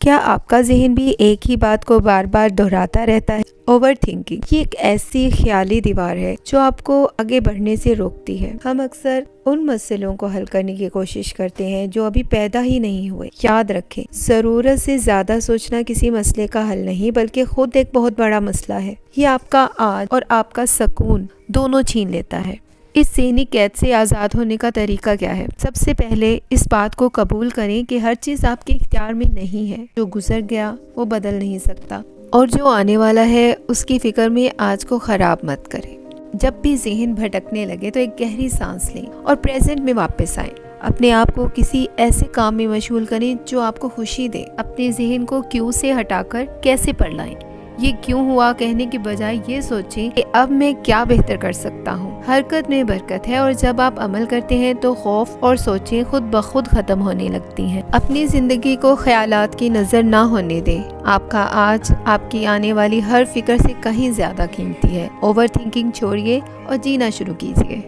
क्या आपका ज़हन भी एक ही बात को बार बार दोहराता रहता है? ओवर थिंकिंग ये एक ऐसी ख्याली दीवार है जो आपको आगे बढ़ने से रोकती है। हम अक्सर उन मसलों को हल करने की कोशिश करते हैं जो अभी पैदा ही नहीं हुए। याद रखें, ज़रूरत से ज़्यादा सोचना किसी मसले का हल नहीं बल्कि खुद एक बहुत बड़ा मसला है। ये आपका आज और आपका सुकून दोनों छीन लेता है। इस ज़हनी कैद से आज़ाद होने का तरीका क्या है? सबसे पहले इस बात को कबूल करें कि हर चीज़ आपके इख्तियार में नहीं है। जो गुजर गया वो बदल नहीं सकता और जो आने वाला है उसकी फ़िक्र में आज को ख़राब मत करें। जब भी ज़हन भटकने लगे तो एक गहरी सांस लें और प्रेजेंट में वापस आएं। अपने आप को किसी ऐसे काम में मशगूल करें जो आपको खुशी दे। अपने ज़हन को क्यों से हटाकर कैसे पर लाएं। ये क्यों हुआ कहने के बजाय ये सोचें कि अब मैं क्या बेहतर कर सकता हूँ। हरकत में बरकत है और जब आप अमल करते हैं तो खौफ और सोचें खुद ब खुद खत्म होने लगती हैं। अपनी जिंदगी को ख्यालात की नजर ना होने दें। आपका आज आपकी आने वाली हर फिक्र से कहीं ज्यादा कीमती है। ओवर थिंकिंग छोड़िए और जीना शुरू कीजिए।